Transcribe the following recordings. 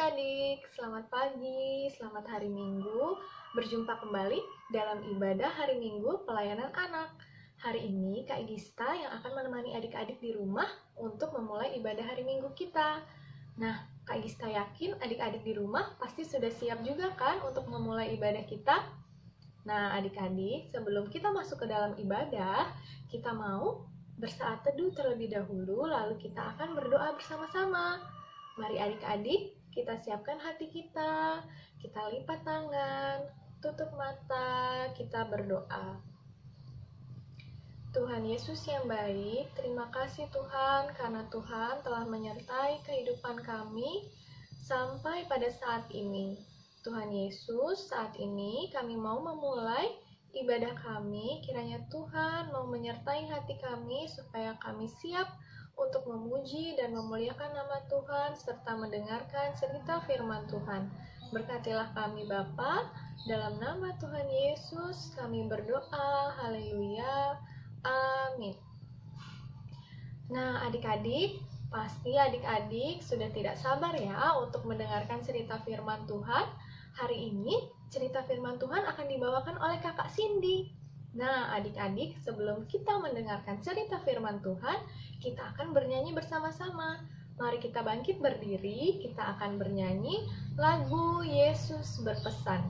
adik-adik, selamat pagi, selamat hari Minggu. Berjumpa kembali dalam ibadah hari Minggu pelayanan anak. Hari ini Kak Gista yang akan menemani adik-adik di rumah untuk memulai ibadah hari Minggu kita. Nah, Kak Gista yakin adik-adik di rumah pasti sudah siap juga kan untuk memulai ibadah kita? Nah, adik-adik, sebelum kita masuk ke dalam ibadah, kita mau bersaat teduh terlebih dahulu, lalu kita akan berdoa bersama-sama. Mari adik-adik, kita siapkan hati kita lipat tangan, tutup mata, kita berdoa. Tuhan Yesus yang baik, terima kasih Tuhan karena Tuhan telah menyertai kehidupan kami sampai pada saat ini. Tuhan Yesus, saat ini kami mau memulai ibadah kami, kiranya Tuhan mau menyertai hati kami supaya kami siap untuk memuji dan memuliakan nama Tuhan serta mendengarkan cerita firman Tuhan. Berkatilah kami Bapa, dalam nama Tuhan Yesus kami berdoa, haleluya, amin. Nah adik-adik, pasti adik-adik sudah tidak sabar ya untuk mendengarkan cerita firman Tuhan. Hari ini cerita firman Tuhan akan dibawakan oleh kakak Cindy. Nah adik-adik, sebelum kita mendengarkan cerita firman Tuhan, kita akan bernyanyi bersama-sama. Mari kita bangkit berdiri, kita akan bernyanyi lagu Yesus Berpesan.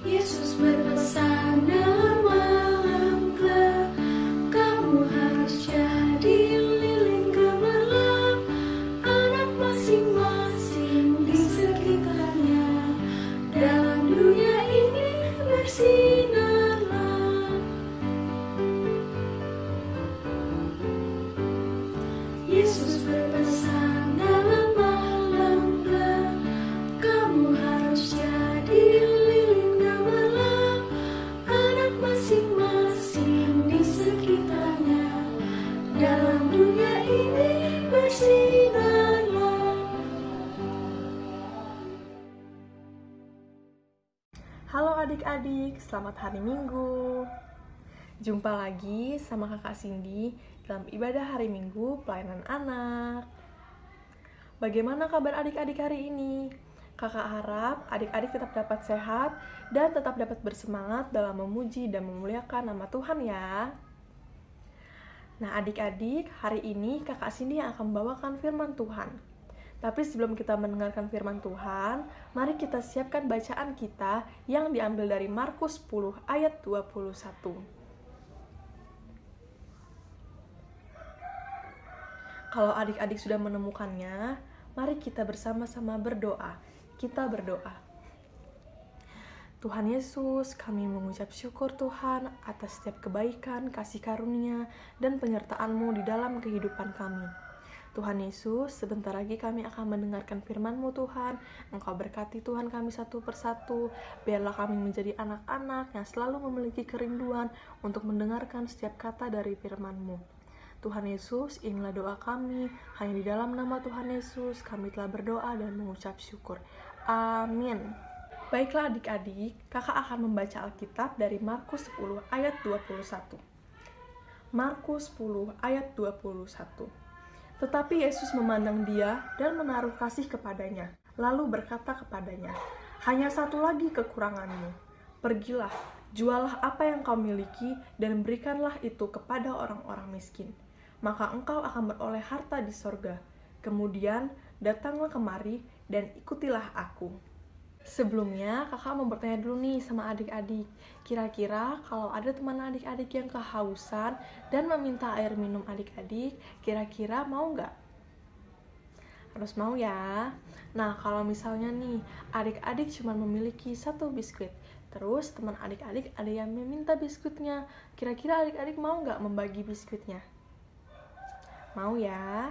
Yesus berpesan dalam malam gelap, kamu harus jadi lilin gemerlap, anak masing-masing di sekitarnya, dalam dunia ini bersinarlah. Yesus berpesan dalam malam gelap, kamu harus jadi lilin gemerlap, anak masing-masing di sekitarnya, dalam dunia ini bersinarlah. Halo adik-adik, selamat hari Minggu. Jumpa lagi sama kakak Cindy dalam ibadah hari Minggu pelayanan anak. Bagaimana kabar adik-adik hari ini? Kakak harap adik-adik tetap dapat sehat dan tetap dapat bersemangat dalam memuji dan memuliakan nama Tuhan ya. Nah adik-adik, hari ini kakak Cindy yang akan membawakan firman Tuhan. Tapi sebelum kita mendengarkan firman Tuhan, mari kita siapkan bacaan kita yang diambil dari Markus 10 ayat 21. Kalau adik-adik sudah menemukannya, mari kita bersama-sama berdoa. Kita berdoa. Tuhan Yesus, kami mengucap syukur Tuhan atas setiap kebaikan, kasih karunia, dan penyertaan-Mu di dalam kehidupan kami. Tuhan Yesus, sebentar lagi kami akan mendengarkan firman-Mu Tuhan. Engkau berkati Tuhan kami satu persatu. Biarlah kami menjadi anak-anak yang selalu memiliki kerinduan untuk mendengarkan setiap kata dari firman-Mu. Tuhan Yesus, inilah doa kami. Hanya di dalam nama Tuhan Yesus kami telah berdoa dan mengucap syukur. Amin. Baiklah adik-adik, kakak akan membaca Alkitab dari Markus 10 ayat 21. Markus 10 ayat 21. Tetapi Yesus memandang dia dan menaruh kasih kepadanya, lalu berkata kepadanya, hanya satu lagi kekuranganmu. Pergilah, jualah apa yang kau miliki dan berikanlah itu kepada orang-orang miskin. Maka engkau akan beroleh harta di sorga. Kemudian datanglah kemari dan ikutilah aku. Sebelumnya kakak mau bertanya dulu nih sama adik-adik. Kira-kira kalau ada teman adik-adik yang kehausan dan meminta air minum adik-adik, kira-kira mau nggak? Harus mau ya. Nah kalau misalnya nih adik-adik cuma memiliki satu biskuit, terus teman adik-adik ada yang meminta biskuitnya, kira-kira adik-adik mau nggak membagi biskuitnya? Mau ya?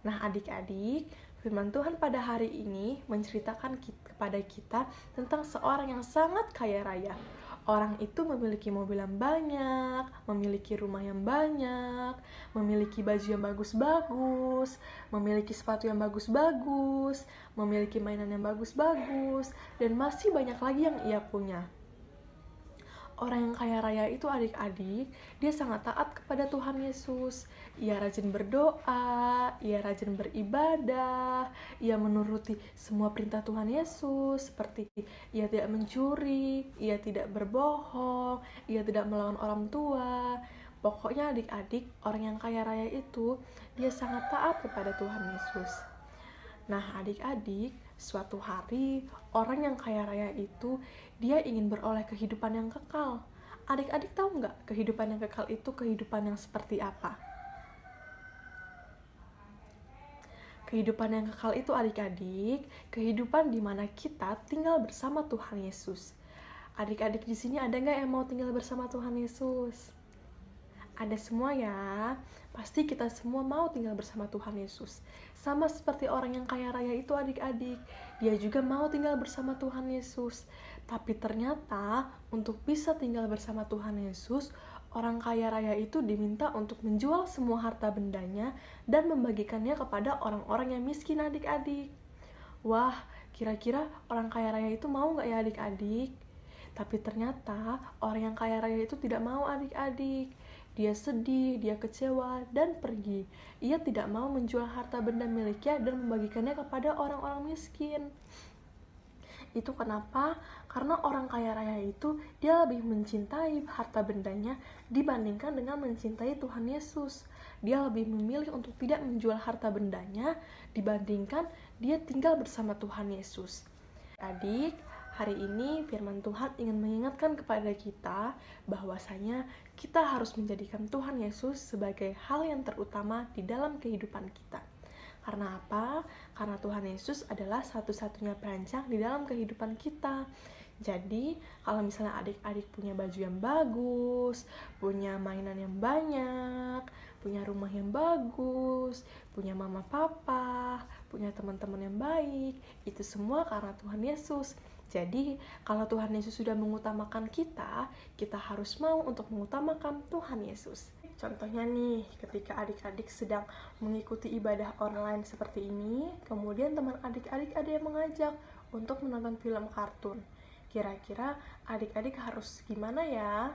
Nah adik-adik, firman Tuhan pada hari ini menceritakan kepada kita tentang seorang yang sangat kaya raya. Orang itu memiliki mobil yang banyak, memiliki rumah yang banyak, memiliki baju yang bagus-bagus, memiliki sepatu yang bagus-bagus, memiliki mainan yang bagus-bagus, dan masih banyak lagi yang ia punya. Orang yang kaya raya itu adik-adik, dia sangat taat kepada Tuhan Yesus. Ia rajin berdoa, ia rajin beribadah, ia menuruti semua perintah Tuhan Yesus, seperti ia tidak mencuri, ia tidak berbohong, ia tidak melawan orang tua. Pokoknya adik-adik, orang yang kaya raya itu, dia sangat taat kepada Tuhan Yesus. Nah, adik-adik, suatu hari orang yang kaya raya itu dia ingin beroleh kehidupan yang kekal. Adik-adik tahu nggak kehidupan yang kekal itu kehidupan yang seperti apa? Kehidupan yang kekal itu adik-adik, kehidupan di mana kita tinggal bersama Tuhan Yesus. Adik-adik di sini ada nggak yang mau tinggal bersama Tuhan Yesus? Ada semua ya, pasti kita semua mau tinggal bersama Tuhan Yesus. Sama seperti orang yang kaya raya itu adik-adik, dia juga mau tinggal bersama Tuhan Yesus. Tapi ternyata untuk bisa tinggal bersama Tuhan Yesus, orang kaya raya itu diminta untuk menjual semua harta bendanya dan membagikannya kepada orang-orang yang miskin adik-adik. Wah, kira-kira orang kaya raya itu mau nggak ya adik-adik? Tapi ternyata orang yang kaya raya itu tidak mau adik-adik. Dia sedih, dia kecewa, dan pergi. Ia tidak mau menjual harta benda miliknya dan membagikannya kepada orang-orang miskin. Itu kenapa? Karena orang kaya raya itu dia lebih mencintai harta bendanya dibandingkan dengan mencintai Tuhan Yesus. Dia lebih memilih untuk tidak menjual harta bendanya dibandingkan dia tinggal bersama Tuhan Yesus. Adik, hari ini firman Tuhan ingin mengingatkan kepada kita bahwasanya kita harus menjadikan Tuhan Yesus sebagai hal yang terutama di dalam kehidupan kita. Karena apa? Karena Tuhan Yesus adalah satu-satunya perancang di dalam kehidupan kita. Jadi, kalau misalnya adik-adik punya baju yang bagus, punya mainan yang banyak, punya rumah yang bagus, punya mama papa, punya teman-teman yang baik, itu semua karena Tuhan Yesus. Jadi, kalau Tuhan Yesus sudah mengutamakan kita, kita harus mau untuk mengutamakan Tuhan Yesus. Contohnya nih, ketika adik-adik sedang mengikuti ibadah online seperti ini, kemudian teman adik-adik ada yang mengajak untuk menonton film kartun. Kira-kira adik-adik harus gimana ya?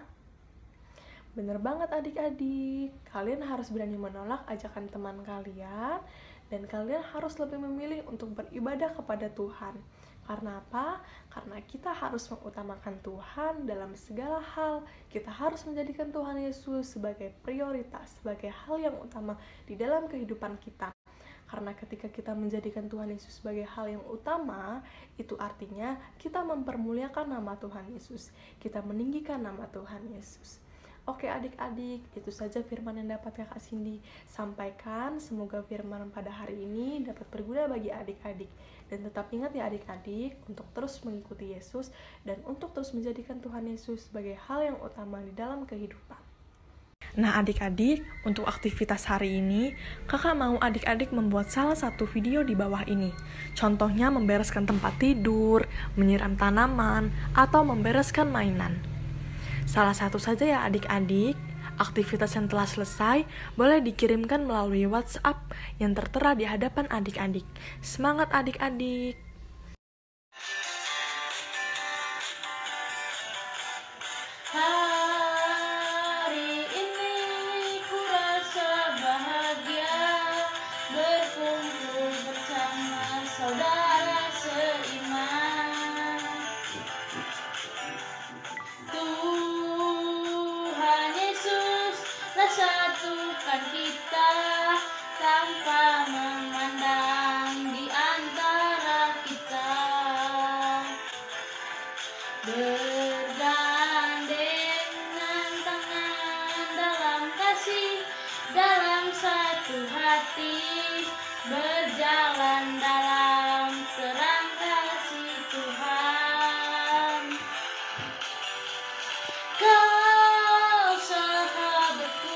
Bener banget adik-adik, kalian harus berani menolak ajakan teman kalian, dan kalian harus lebih memilih untuk beribadah kepada Tuhan. Karena apa? Karena kita harus mengutamakan Tuhan dalam segala hal. Kita harus menjadikan Tuhan Yesus sebagai prioritas, sebagai hal yang utama di dalam kehidupan kita. Karena ketika kita menjadikan Tuhan Yesus sebagai hal yang utama, itu artinya kita mempermuliakan nama Tuhan Yesus. Kita meninggikan nama Tuhan Yesus. Oke adik-adik, itu saja firman yang dapat Kakak Cindy sampaikan. Semoga firman pada hari ini dapat berguna bagi adik-adik. Dan tetap ingat ya adik-adik, untuk terus mengikuti Yesus dan untuk terus menjadikan Tuhan Yesus sebagai hal yang utama di dalam kehidupan. Nah adik-adik, untuk aktivitas hari ini, kakak mau adik-adik membuat salah satu video di bawah ini. Contohnya membereskan tempat tidur, menyiram tanaman, atau membereskan mainan. Salah satu saja ya adik-adik. Aktivitas yang telah selesai boleh dikirimkan melalui WhatsApp yang tertera di hadapan adik-adik. Semangat adik-adik! Hari ini ku rasa bahagia berkumpul bersama saudara seiman. Tuhan Yesus telah satukan kita tanpa memandang di antara kita. Bergandengan tangan dalam kasih, dalam satu hati, berjalan dalam terang kasih Tuhan. Kau sahabatku,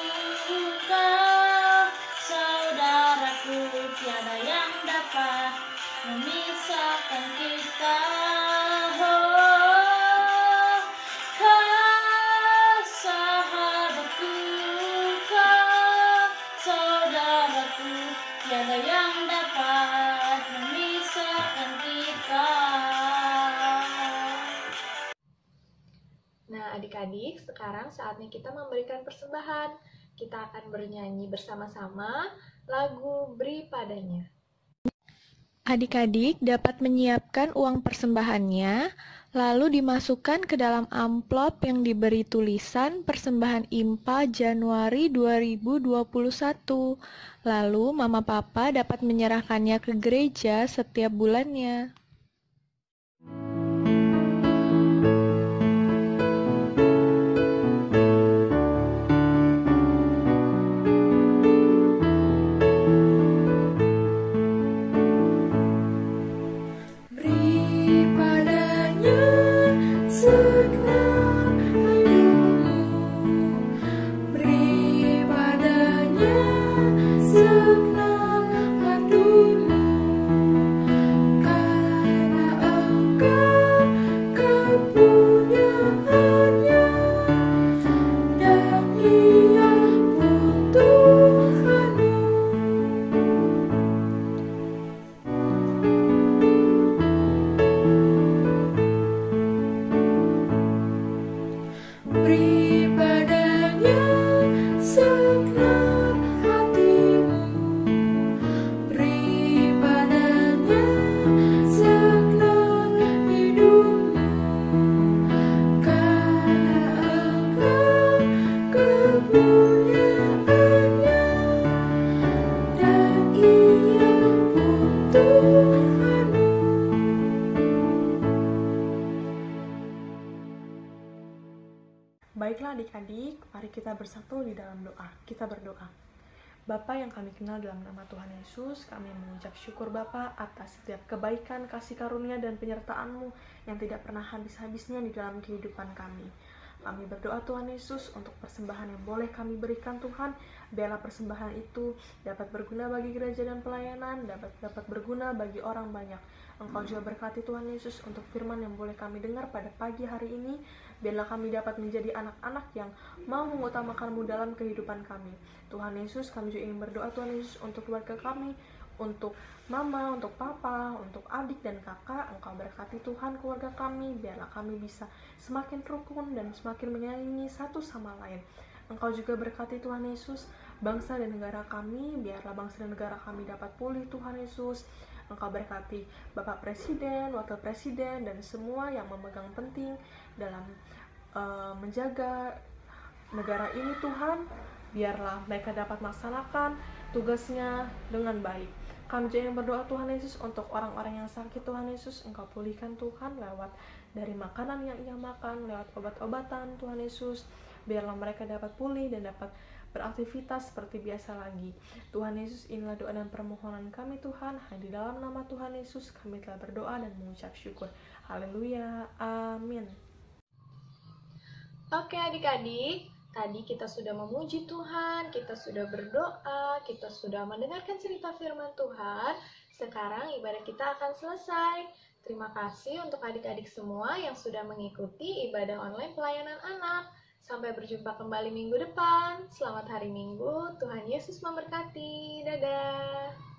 kau saudaraku, tiada yang dapat memisahkan kita. Oh, kau sahabatku, kau saudaraku, tiada yang dapat adik-adik, sekarang saatnya kita memberikan persembahan. Kita akan bernyanyi bersama-sama lagu Beri Padanya. Adik-adik dapat menyiapkan uang persembahannya, lalu dimasukkan ke dalam amplop yang diberi tulisan Persembahan IMPA Januari 2021. Lalu Mama Papa dapat menyerahkannya ke gereja setiap bulannya. Baiklah adik-adik, mari kita bersatu di dalam doa. Kita berdoa. Bapa yang kami kenal dalam nama Tuhan Yesus, kami mengucap syukur Bapa atas setiap kebaikan, kasih karunia, dan penyertaan-Mu yang tidak pernah habis-habisnya di dalam kehidupan kami. Kami berdoa Tuhan Yesus untuk persembahan yang boleh kami berikan Tuhan, biarlah persembahan itu dapat berguna bagi gereja dan pelayanan, dapat berguna bagi orang banyak. Engkau juga berkati Tuhan Yesus untuk firman yang boleh kami dengar pada pagi hari ini, biarlah kami dapat menjadi anak-anak yang mau mengutamakan-Mu dalam kehidupan kami. Tuhan Yesus, kami juga ingin berdoa Tuhan Yesus untuk keluarga kami, untuk mama, untuk papa, untuk adik dan kakak. Engkau berkati Tuhan keluarga kami, biarlah kami bisa semakin rukun dan semakin menyayangi satu sama lain. Engkau juga berkati Tuhan Yesus bangsa dan negara kami, biarlah bangsa dan negara kami dapat pulih Tuhan Yesus. Engkau berkati Bapak Presiden, Wakil Presiden, dan semua yang memegang penting dalam menjaga negara ini Tuhan, biarlah mereka dapat melaksanakan tugasnya dengan baik. Kami juga yang berdoa Tuhan Yesus untuk orang-orang yang sakit Tuhan Yesus, Engkau pulihkan Tuhan lewat dari makanan yang ia makan, lewat obat-obatan Tuhan Yesus, biarlah mereka dapat pulih dan dapat beraktivitas seperti biasa lagi. Tuhan Yesus, inilah doa dan permohonan kami Tuhan, hanya di dalam nama Tuhan Yesus kami telah berdoa dan mengucap syukur. Haleluya, amin. Oke adik-adik, tadi kita sudah memuji Tuhan, kita sudah berdoa, kita sudah mendengarkan cerita firman Tuhan. Sekarang ibadah kita akan selesai. Terima kasih untuk adik-adik semua yang sudah mengikuti ibadah online pelayanan anak. Sampai berjumpa kembali minggu depan. Selamat hari Minggu. Tuhan Yesus memberkati. Dadah.